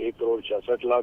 1,66,00,000,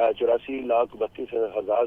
84,32,000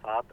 7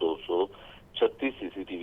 236 CCTV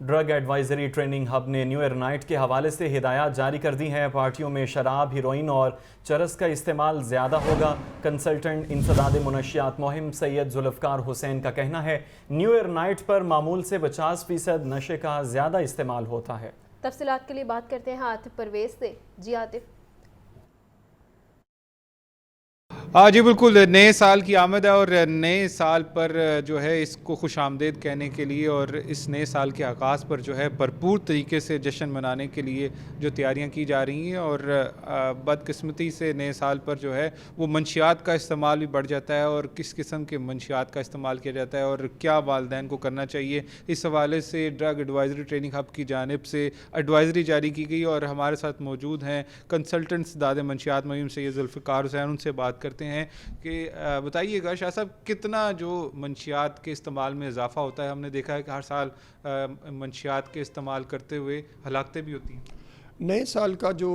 drug advisory training hub نے new year night کے حوالے سے ہدایات جاری کر دی ہیں۔ پارٹیوں میں شراب، ہیروئن اور چرس کا استعمال زیادہ ہوگا۔ کنسلٹنٹ انسداد منشیات مہم سید ذوالفقار حسین کا کہنا ہے نیو ایئر نائٹ پر معمول سے 50% نشے کا زیادہ استعمال ہوتا ہے۔ تفصیلات کے لیے بات کرتے ہیں عاطف پرویز سے۔ جی عاطف۔ جی بالکل، نئے سال کی آمد ہے اور نئے سال پر جو ہے اس کو خوش آمدید کہنے کے لیے اور اس نئے سال کے آغاز پر جو ہے بھرپور طریقے سے جشن منانے کے لیے جو تیاریاں کی جا رہی ہیں، اور بدقسمتی سے نئے سال پر جو ہے وہ منشیات کا استعمال بھی بڑھ جاتا ہے، اور کس قسم کے منشیات کا استعمال کیا جاتا ہے اور کیا والدین کو کرنا چاہیے، اس حوالے سے ڈرگ ایڈوائزری ٹریننگ ہب کی جانب سے ایڈوائزری جاری کی گئی۔ اور ہمارے ساتھ موجود ہیں کنسلٹنٹس داد منشیات مہم سید ذوالفقار حسین، ان سے بات کرتے ہیں کہ بتائیے گا شاہ صاحب، کتنا جو منشیات کے استعمال میں اضافہ ہوتا ہے؟ ہم نے دیکھا ہے کہ ہر سال منشیات کے استعمال کرتے ہوئے ہلاکتیں بھی ہوتی ہیں۔ نئے سال کا جو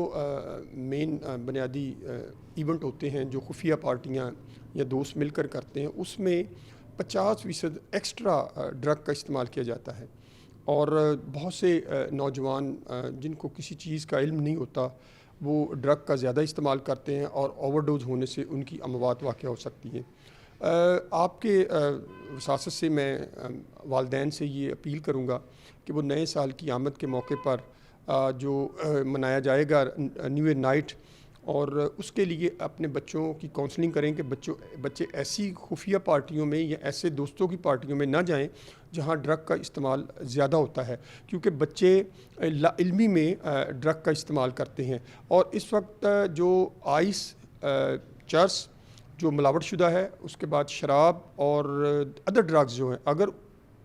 مین بنیادی ایونٹ ہوتے ہیں جو خفیہ پارٹیاں یا دوست مل کر کرتے ہیں، اس میں 50% ایکسٹرا ڈرگ کا استعمال کیا جاتا ہے، اور بہت سے نوجوان جن کو کسی چیز کا علم نہیں ہوتا وہ ڈرگ کا زیادہ استعمال کرتے ہیں، اور اوور ڈوز ہونے سے ان کی اموات واقع ہو سکتی ہیں۔ آپ کے وساست سے میں والدین سے یہ اپیل کروں گا کہ وہ نئے سال کی آمد کے موقع پر جو منایا جائے گا نیو ایئر نائٹ، اور اس کے لیے اپنے بچوں کی کاؤنسلنگ کریں کہ بچے ایسی خفیہ پارٹیوں میں یا ایسے دوستوں کی پارٹیوں میں نہ جائیں جہاں ڈرگ کا استعمال زیادہ ہوتا ہے، کیونکہ بچے لا علمی میں ڈرگ کا استعمال کرتے ہیں، اور اس وقت جو آئس، چرس جو ملاوٹ شدہ ہے، اس کے بعد شراب اور ادر ڈرگز جو ہیں، اگر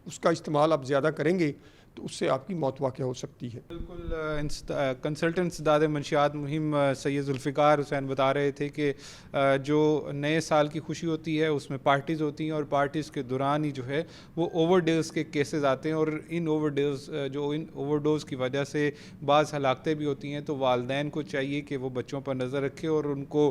اس کا استعمال آپ زیادہ کریں گے تو اس سے آپ کی موت واقع ہو سکتی ہے۔ بالکل، کنسلٹنٹس داد منشیات مہم سید ذوالفقار حسین بتا رہے تھے کہ جو نئے سال کی خوشی ہوتی ہے اس میں پارٹیز ہوتی ہیں، اور پارٹیز کے دوران ہی جو ہے وہ اوور ڈوز کے کیسز آتے ہیں، اور ان اوور ڈوز کی وجہ سے بعض ہلاکتیں بھی ہوتی ہیں۔ تو والدین کو چاہیے کہ وہ بچوں پر نظر رکھے اور ان کو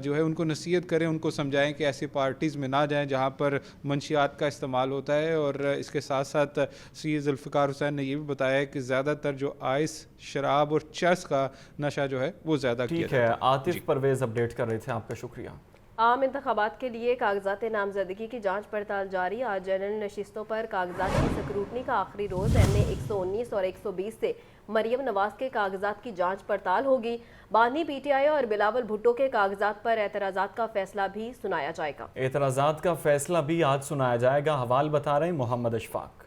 جو ہے ان کو نصیحت کریں، ان کو سمجھائیں کہ ایسی پارٹیز میں نہ جائیں جہاں پر منشیات کا استعمال ہوتا ہے۔ اور اس کے ساتھ ساتھ سید ذوالفقار حسین نے یہ بھی بتایا کہ زیادہ تر جو آئس، شراب اور چرس کا نشہ جو ہے وہ زیادہ کیا جاتا ہے۔ ٹھیک ہے، عاطف پرویز اپڈیٹ کر رہے تھے، آپ کا شکریہ۔ عام انتخابات کے لیے کاغذات نامزدگی کی جانچ پڑتال جاری۔ آج جنرل نشستوں پر کاغذات کی سکروٹنی کا آخری روز۔ NA 119 اور 120 سے مریم نواز کے کاغذات کی جانچ پڑتال ہوگی۔ بانی PTI اور بلاول بھٹو کے کاغذات پر اعتراضات کا فیصلہ بھی سنایا جائے گا۔ اعتراضات کا فیصلہ بھی آج سنایا جائے گا، حوال بتا رہے ہیں محمد اشفاق۔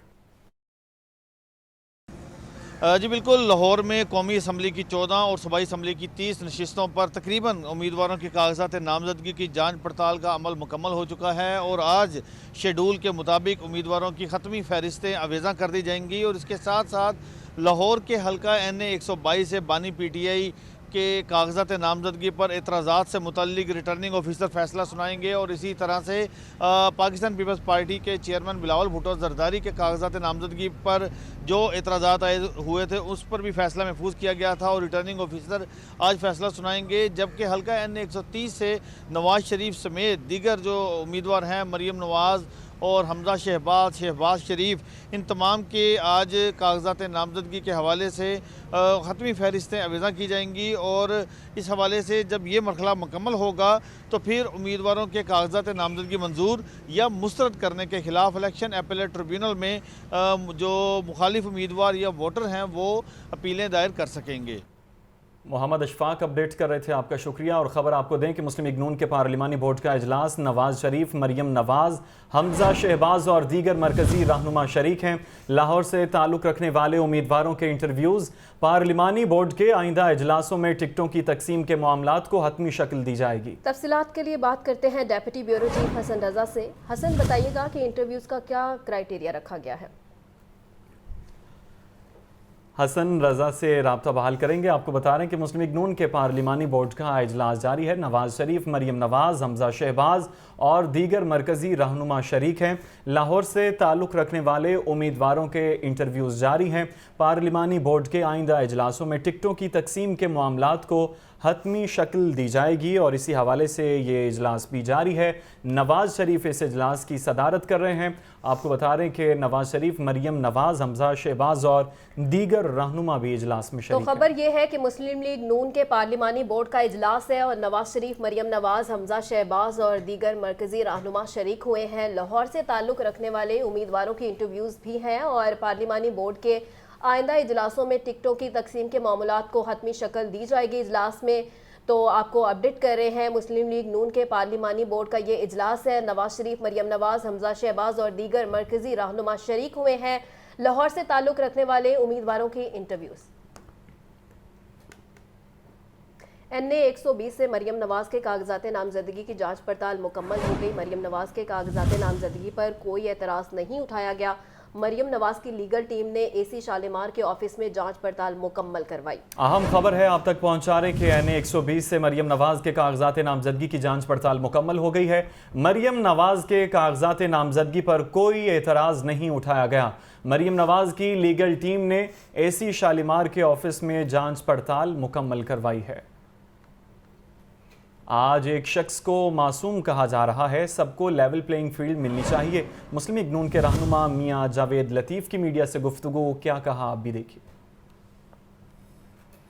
جی بالکل، لاہور میں قومی اسمبلی کی 14 اور صوبائی اسمبلی کی 30 نشستوں پر تقریباً امیدواروں کے کاغذات نامزدگی کی جانچ پڑتال کا عمل مکمل ہو چکا ہے، اور آج شیڈول کے مطابق امیدواروں کی ختمی فہرستیں آویزاں کر دی جائیں گی۔ اور اس کے ساتھ ساتھ لاہور کے حلقہ NA 122 سے بانی PTI کے کاغذات نامزدگی پر اعتراضات سے متعلق ریٹرننگ آفیسر فیصلہ سنائیں گے، اور اسی طرح سے پاکستان پیپلز پارٹی کے چیئرمین بلاول بھٹو زرداری کے کاغذات نامزدگی پر جو اعتراضات آئے ہوئے تھے اس پر بھی فیصلہ محفوظ کیا گیا تھا، اور ریٹرننگ آفیسر آج فیصلہ سنائیں گے۔ جبکہ حلقہ NA 130 سے نواز شریف سمیت دیگر جو امیدوار ہیں، مریم نواز اور حمزہ شہباز شریف، ان تمام کے آج کاغذات نامزدگی کے حوالے سے ختمی فہرستیں آویزاں کی جائیں گی، اور اس حوالے سے جب یہ مرحلہ مکمل ہوگا تو پھر امیدواروں کے کاغذات نامزدگی منظور یا مسترد کرنے کے خلاف الیکشن اپیلیٹ ٹریبیونل میں جو مخالف امیدوار یا ووٹر ہیں وہ اپیلیں دائر کر سکیں گے۔ محمد اشفاق اپڈیٹ کر رہے تھے، آپ کا شکریہ۔ اور خبر آپ کو دیں کہ مسلم لیگ نون کے پارلیمانی بورڈ کا اجلاس، نواز شریف، مریم نواز، حمزہ شہباز اور دیگر مرکزی رہنما شریک ہیں۔ لاہور سے تعلق رکھنے والے امیدواروں کے انٹرویوز، پارلیمانی بورڈ کے آئندہ اجلاسوں میں ٹکٹوں کی تقسیم کے معاملات کو حتمی شکل دی جائے گی۔ تفصیلات کے لیے بات کرتے ہیں ڈیپٹی بیورو چیف حسن رضا سے۔ حسن، بتائیے گا کہ انٹرویوز کا کیا کرائیٹیریا رکھا گیا ہے؟ حسن رضا سے رابطہ بحال کریں گے۔ آپ کو بتا رہے ہیں کہ مسلم لیگ نون کے پارلیمانی بورڈ کا اجلاس جاری ہے۔ نواز شریف، مریم نواز، حمزہ شہباز اور دیگر مرکزی رہنما شریک ہیں۔ لاہور سے تعلق رکھنے والے امیدواروں کے انٹرویوز جاری ہیں۔ پارلیمانی بورڈ کے آئندہ اجلاسوں میں ٹکٹوں کی تقسیم کے معاملات کو حتمی شکل دی جائے گی اور اسی حوالے سے یہ اجلاس بھی جاری ہے۔ نواز شریف اس اجلاس کی صدارت کر رہے ہیں۔ آپ کو بتا رہے ہیں کہ نواز شریف، مریم نواز، حمزہ شہباز اور دیگر رہنما بھی اجلاس میں شریک ہیں۔ تو خبر یہ ہے کہ مسلم لیگ نون کے پارلیمانی بورڈ کا اجلاس ہے اور نواز شریف، مریم نواز، حمزہ شہباز اور دیگر مرکزی رہنما شریک ہوئے ہیں۔ لاہور سے تعلق رکھنے والے امیدواروں کی انٹرویوز بھی ہیں اور پارلیمانی بورڈ کے آئندہ اجلاسوں میں ٹکٹوں کی تقسیم کے معاملات کو حتمی شکل دی جائے گی اجلاس میں۔ تو آپ کو اپڈیٹ کر رہے ہیں، مسلم لیگ نون کے پارلیمانی بورڈ کا یہ اجلاس ہے۔ نواز شریف، مریم نواز، حمزہ شہباز اور دیگر مرکزی رہنما شریک ہوئے ہیں۔ لاہور سے تعلق رکھنے والے امیدواروں کی انٹرویوز۔ NA 120 سے مریم نواز کے کاغذات نامزدگی کی جانچ پڑتال مکمل ہو گئی۔ مریم نواز کے کاغذات نامزدگی پر کوئی اعتراض نہیں اٹھایا گیا۔ مریم نواز کی لیگل ٹیم نے AC شالیمار کے آفس میں جانچ پڑتال مکمل کروائی۔ اہم خبر ہے آپ تک پہنچا رہے کہ NA 120 سے مریم نواز کے کاغذات نامزدگی کی جانچ پڑتال مکمل ہو گئی ہے۔ مریم نواز کے کاغذات نامزدگی پر کوئی اعتراض نہیں اٹھایا گیا۔ مریم نواز کی لیگل ٹیم نے AC شالیمار کے آفس میں جانچ پڑتال مکمل کروائی ہے۔ آج ایک شخص کو معصوم کہا جا رہا ہے، سب کو لیول پلینگ فیلڈ ملنی چاہیے۔ مسلم لیگ نون کے رہنما میاں جاوید لطیف کی میڈیا سے گفتگو، کیا کہا آپ بھی دیکھیے۔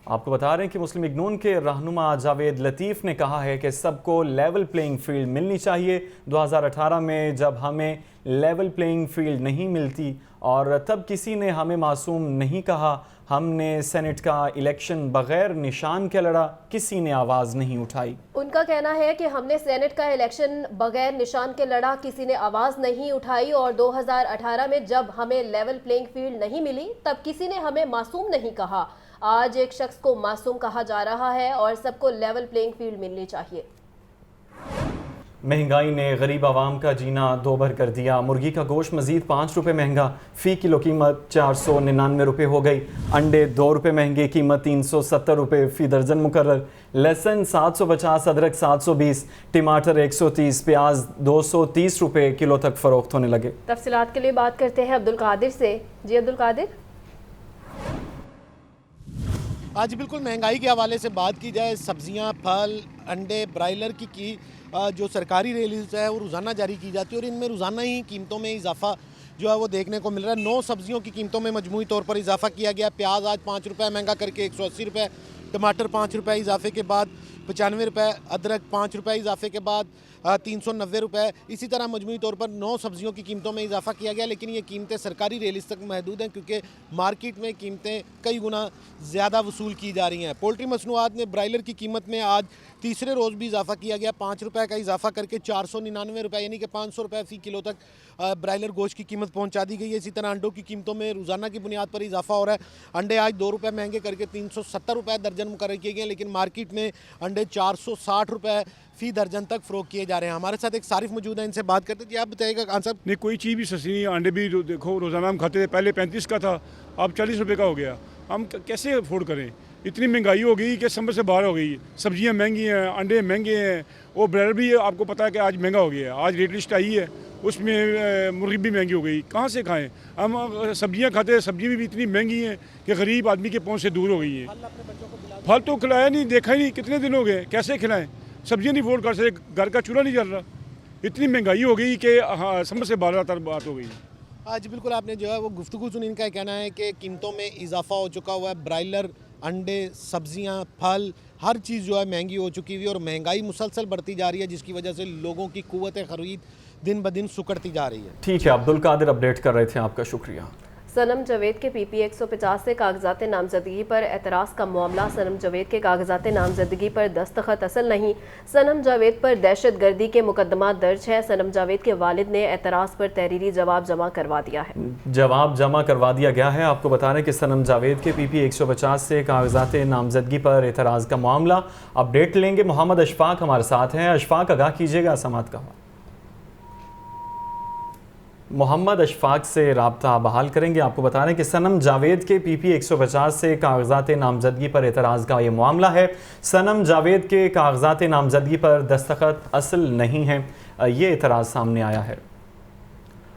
آپ کو بتا رہے ہیں کہ مسلم لیگ نون کے رہنما جاوید لطیف نے کہا ہے کہ سب کو لیول پلینگ فیلڈ ملنی چاہیے۔ 2018 میں جب ہمیں لیول پلینگ فیلڈ نہیں ملتی اور تب کسی نے ہمیں معصوم نہیں کہا، ہم نے سینٹ کا الیکشن بغیر نشان کے لڑا، کسی نے آواز نہیں اٹھائی۔ ان کا کہنا ہے کہ ہم نے سینٹ کا الیکشن بغیر نشان کے لڑا، کسی نے آواز نہیں اٹھائی، اور 2018 میں جب ہمیں لیول پلینگ فیلڈ نہیں ملی تب کسی نے ہمیں معصوم نہیں کہا۔ آج ایک شخص کو معصوم کہا جا رہا ہے اور سب کو لیول پلینگ فیلڈ ملنی چاہیے۔ مہنگائی نے غریب عوام کا جینا دوبھر کر دیا۔ مرغی کا گوشت مزید 5 روپے مہنگا، فی کلو قیمت 499 روپے ہو گئی۔ انڈے 2 روپے مہنگے، قیمت 370 روپے فی درجن مقرر۔ لہسن 750، ادرک 720، ٹماٹر 130، پیاز 230 روپے کلو تک فروخت ہونے لگے۔ تفصیلات کے لیے بات کرتے ہیں عبدالقادر سے۔ جی عبدالقادر۔ آج بالکل مہنگائی کے حوالے سے بات کی جائے، سبزیاں، پھل، انڈے، برائلر کی جو سرکاری ریلیز ہے وہ روزانہ جاری کی جاتی ہے اور ان میں روزانہ ہی قیمتوں میں اضافہ جو ہے وہ دیکھنے کو مل رہا ہے۔ 9 سبزیوں کی قیمتوں میں مجموعی طور پر اضافہ کیا گیا۔ پیاز آج 5 روپے مہنگا کر کے 180 روپے، ٹماٹر 5 روپے اضافے کے بعد 95 روپے، ادرک 5 روپے اضافے کے بعد 390 روپے۔ اسی طرح مجموعی طور پر 9 سبزیوں کی قیمتوں میں اضافہ کیا گیا، لیکن یہ قیمتیں سرکاری ریلیز تک محدود ہیں کیونکہ مارکیٹ میں قیمتیں کئی گنا زیادہ وصول کی جا رہی ہیں۔ پولٹری مصنوعات میں برائلر کی قیمت میں آج تیسرے روز بھی اضافہ کیا گیا، 5 روپے کا اضافہ کر کے 499 روپے، یعنی کہ 500 روپے فی کلو تک برائلر گوشت کی قیمت پہنچا دی گئی ہے۔ اسی طرح انڈوں کی قیمتوں میں روزانہ کی بنیاد پر اضافہ ہو رہا ہے۔ انڈے آج 2 روپے مہنگے کر کے 370 روپے درجن مقرر کیے گئے، لیکن مارکیٹ میں انڈے 460 روپے فی درجن تک فروخت کیے جا رہے ہیں۔ ہمارے ساتھ ایک صارف موجود ہے، ان سے بات کرتے ہیں۔ جی آپ بتائیے گا خان صاحب۔ نہیں، کوئی چیز بھی سستی نہیں ہے۔ انڈے بھی دیکھو روزانہ ہم کھاتے تھے، پہلے 35 کا تھا، اب 40 روپے کا ہو گیا۔ ہم کیسے افورڈ کریں؟ اتنی مہنگائی ہو گئی کہ سمجھ سے باہر ہو گئی۔ سبزیاں مہنگی ہیں، انڈے مہنگے ہیں، اور برائلر بھی آپ کو پتہ ہے کہ آج مہنگا ہو گیا ہے۔ آج ریٹ لسٹ آئی ہے، اس میں مرغی بھی مہنگی ہو گئی۔ کہاں سے کھائیں؟ ہم سبزیاں کھاتے ہیں، سبزی بھی اتنی مہنگی ہیں کہ غریب آدمی کے پہنچ سے دور ہو گئی ہے۔ پھل تو کھلایا نہیں، دیکھا ہی نہیں، کتنے دن ہو گئے، کیسے کھلائیں؟ سبزیاں نہیں افورڈ کر سکتے، گھر کا چولہا نہیں جل رہا۔ اتنی مہنگائی ہو گئی کہ سمجھ سے باہر تر بات ہو گئی۔ آج بالکل آپ نے جو ہے وہ گفتگو سنی، ان کا کہنا ہے کہ قیمتوں میں اضافہ ہو چکا ہوا ہے۔ برائلر، انڈے، سبزیاں، پھل، ہر چیز جو ہے مہنگی ہو چکی ہوئی ہے اور مہنگائی مسلسل بڑھتی جا رہی ہے، جس کی وجہ سے لوگوں کی قوت خرید دن بدن سکڑتی جا رہی ہے۔ ٹھیک ہے، عبدالقادر اپڈیٹ کر رہے تھے، آپ کا شکریہ۔ صنم جاوید کے PP 150 سے کاغذات نامزدگی پر اعتراض کا معاملہ۔ صنم جاوید کے کاغذات نامزدگی پر دستخط اصل نہیں۔ صنم جاوید پر دہشت گردی کے مقدمات درج ہے۔ صنم جاوید کے والد نے اعتراض پر تحریری جواب جمع کروا دیا ہے۔ جواب جمع کروا دیا گیا ہے۔ آپ کو بتا رہے ہیں کہ صنم جاوید کے PP 150 سے کاغذات نامزدگی پر اعتراض کا معاملہ۔ اپڈیٹ لیں گے، محمد اشفاق ہمارے ساتھ ہیں۔ اشفاق، آگاہ کیجیے گا سماعت کا۔ محمد اشفاق سے رابطہ بحال کریں گے۔ آپ کو بتا رہے ہیں کہ صنم جاوید کے PP 150 سے کاغذات نامزدگی پر اعتراض کا یہ معاملہ ہے۔ صنم جاوید کے کاغذات نامزدگی پر دستخط اصل نہیں ہے، یہ اعتراض سامنے آیا ہے۔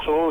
100